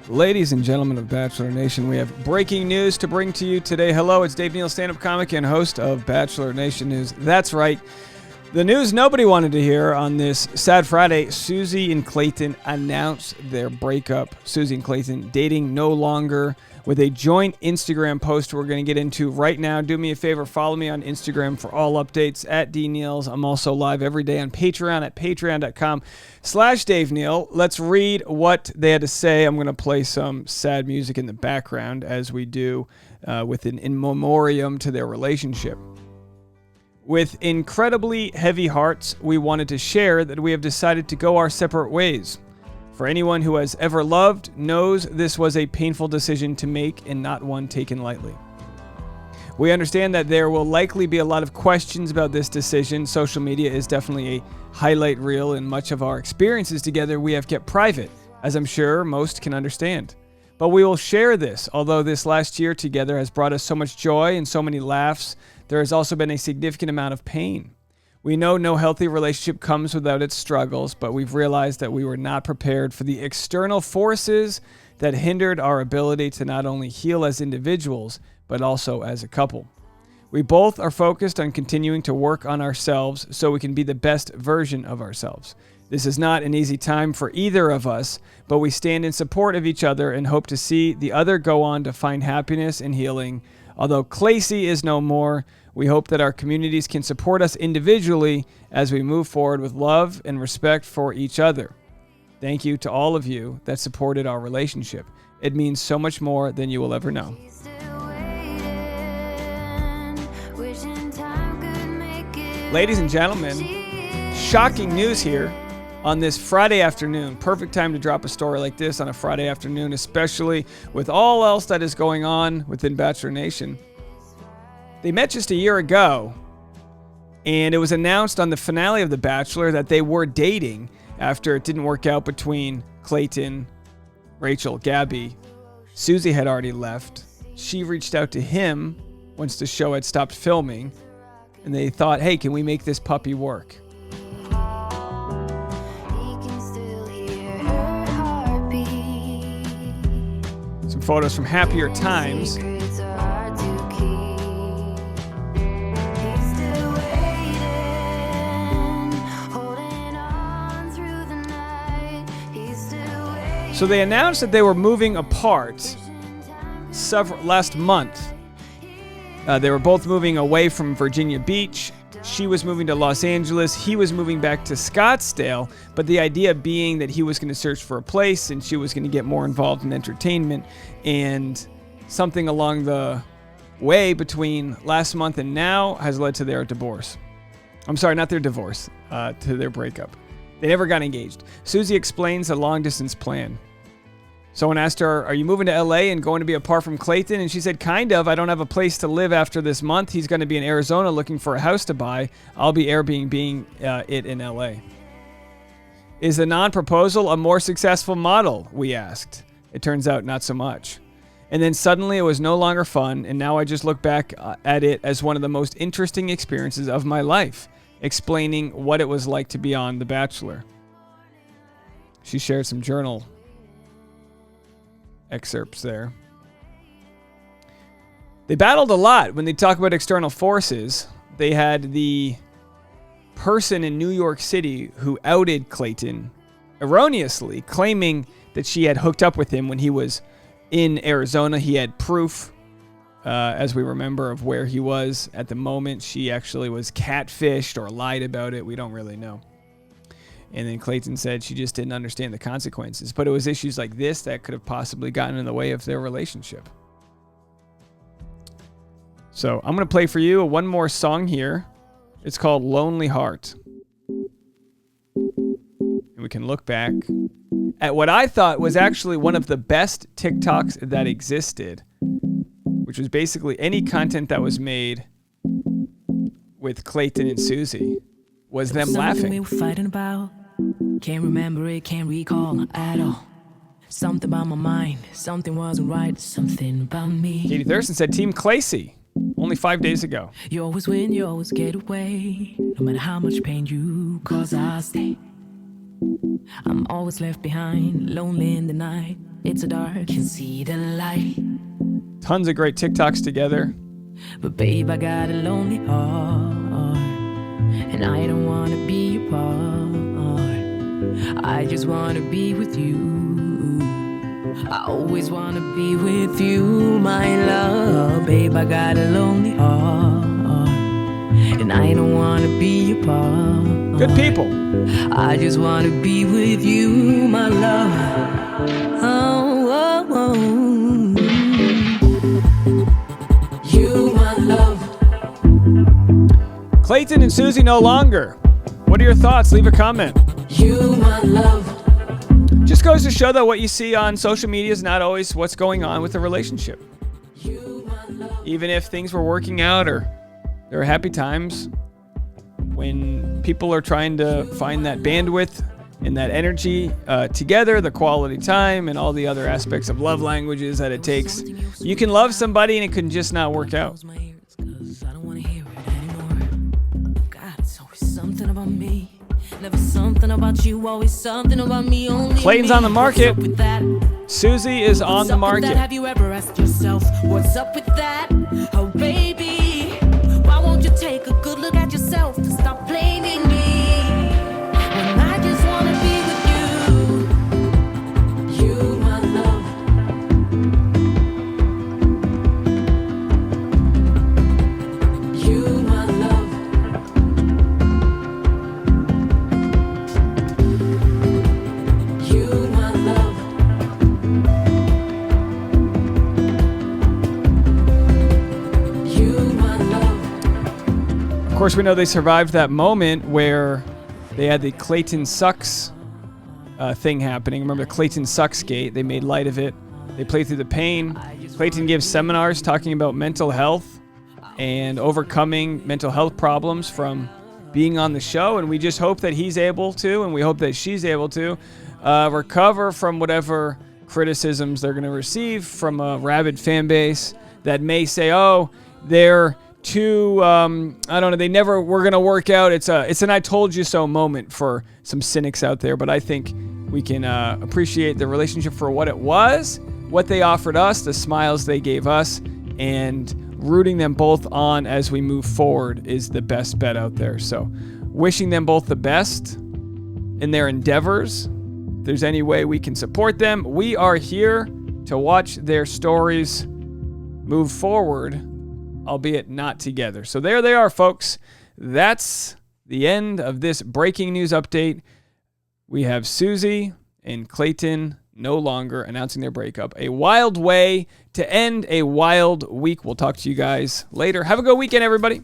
Ladies and gentlemen of Bachelor Nation, we have breaking news to bring to you today. Hello, it's Dave Neal, stand-up comic and host of Bachelor Nation News. That's right. The news nobody wanted to hear on this sad Friday, Susie and Clayton announced their breakup. Susie and Clayton dating no longer, with a joint Instagram post we're going to get into right now. Do me a favor, follow me on Instagram for all updates at DNeals. I'm also live every day on Patreon at patreon.com/Dave Neal. Let's read what they had to say. I'm going to play some sad music in the background as we do with an in memoriam to their relationship. With incredibly heavy hearts, we wanted to share that we have decided to go our separate ways. For anyone who has ever loved knows this was a painful decision to make and not one taken lightly. We understand that there will likely be a lot of questions about this decision. Social media is definitely a highlight reel, and much of our experiences together we have kept private, as I'm sure most can understand. But we will share this. Although this last year together has brought us so much joy and so many laughs, there has also been a significant amount of pain. We know no healthy relationship comes without its struggles, but we've realized that we were not prepared for the external forces that hindered our ability to not only heal as individuals, but also as a couple. We both are focused on continuing to work on ourselves so we can be the best version of ourselves. This is not an easy time for either of us, but we stand in support of each other and hope to see the other go on to find happiness and healing. Although Claycy is no more, we hope that our communities can support us individually as we move forward with love and respect for each other. Thank you to all of you that supported our relationship. It means so much more than you will ever know. Ladies and gentlemen, shocking news here on this Friday afternoon. Perfect time to drop a story like this on a Friday afternoon, especially with all else that is going on within Bachelor Nation. They met just a year ago, and it was announced on the finale of The Bachelor that they were dating after it didn't work out between Clayton, Rachel, Gabby. Susie had already left. She reached out to him once the show had stopped filming, and they thought, hey, can we make this puppy work? Some photos from happier times. So they announced that they were moving apart last month. They were both moving away from Virginia Beach. She was moving to Los Angeles. He was moving back to Scottsdale. But the idea being that he was going to search for a place and she was going to get more involved in entertainment. And something along the way between last month and now has led to their divorce. I'm sorry, not their divorce, to their breakup. They never got engaged. Susie explains a long-distance plan. Someone asked her, are you moving to LA and going to be apart from Clayton? And she said, kind of. I don't have a place to live after this month. He's going to be in Arizona looking for a house to buy. I'll be Airbnb it in LA. Is the non-proposal a more successful model? We asked. It turns out not so much. And then suddenly it was no longer fun, and now I just look back at it as one of the most interesting experiences of my life, explaining what it was like to be on The Bachelor. She shared some journal excerpts there. They battled a lot when they talk about external forces. They had the person in New York City who outed Clayton erroneously, claiming that she had hooked up with him when he was in Arizona. He had proof, as we remember, of where he was at the moment. She actually was catfished or lied about it. We don't really know. And then Clayton said she just didn't understand the consequences. But it was issues like this that could have possibly gotten in the way of their relationship. So I'm going to play for you one more song here. It's called Lonely Heart. And we can look back at what I thought was actually one of the best TikToks that existed, which was basically any content that was made with Clayton and Susie was them laughing. We were fighting about. Can't remember it, can't recall at all. Something about my mind, something wasn't right, something about me. Katie Thurston said Team Claycy only 5 days ago. You always win, you always get away. No matter how much pain you cause, I stay. I'm always left behind, lonely in the night. it's so dark, can see the light. Tons of great TikToks together. But babe, I got a lonely heart, and I don't wanna be apart. I just wanna be with you. I always wanna be with you, my love. Babe, I got a lonely heart, and I don't wanna be apart. Good people. I just wanna be with you, my love. Oh, oh, oh. You, my love. Clayton and Susie no longer. What are your thoughts? Leave a comment. You, my love. Just goes to show that what you see on social media is not always what's going on with the relationship. You, my love. Even if things were working out or there are happy times, when people are trying to find that bandwidth and that energy together, the quality time and all the other aspects of love languages that it takes, you can love somebody and it can just not work out. Something about me, never something about you, always something about me. Only Clayton's me. on the market. What's up with that? Susie is on the market. Have you ever asked yourself, what's up with that? Oh baby, why won't you take a good look at yourself and stop blaming me when I just wanna be with you? You, my love. You, my love. Of course, we know they survived that moment where they had the Clayton Sucks thing happening. Remember the Clayton Sucks gate? They made light of it. They played through the pain. Clayton gives seminars talking about mental health and overcoming mental health problems from being on the show. And we just hope that he's able to, and we hope that she's able to, recover from whatever criticisms they're going to receive from a rabid fan base that may say, oh, they're too, I don't know, they never were going to work out. It's an I told you so moment for some cynics out there, but I think we can appreciate the relationship for what it was, what they offered us, the smiles they gave us, and rooting them both on as we move forward is the best bet out there. So wishing them both the best in their endeavors. If there's any way we can support them, we are here to watch their stories move forward, albeit not together. So there they are, folks. That's the end of this breaking news update. We have Susie and Clayton no longer announcing their breakup. A wild way to end a wild week. We'll talk to you guys later. Have a good weekend, everybody.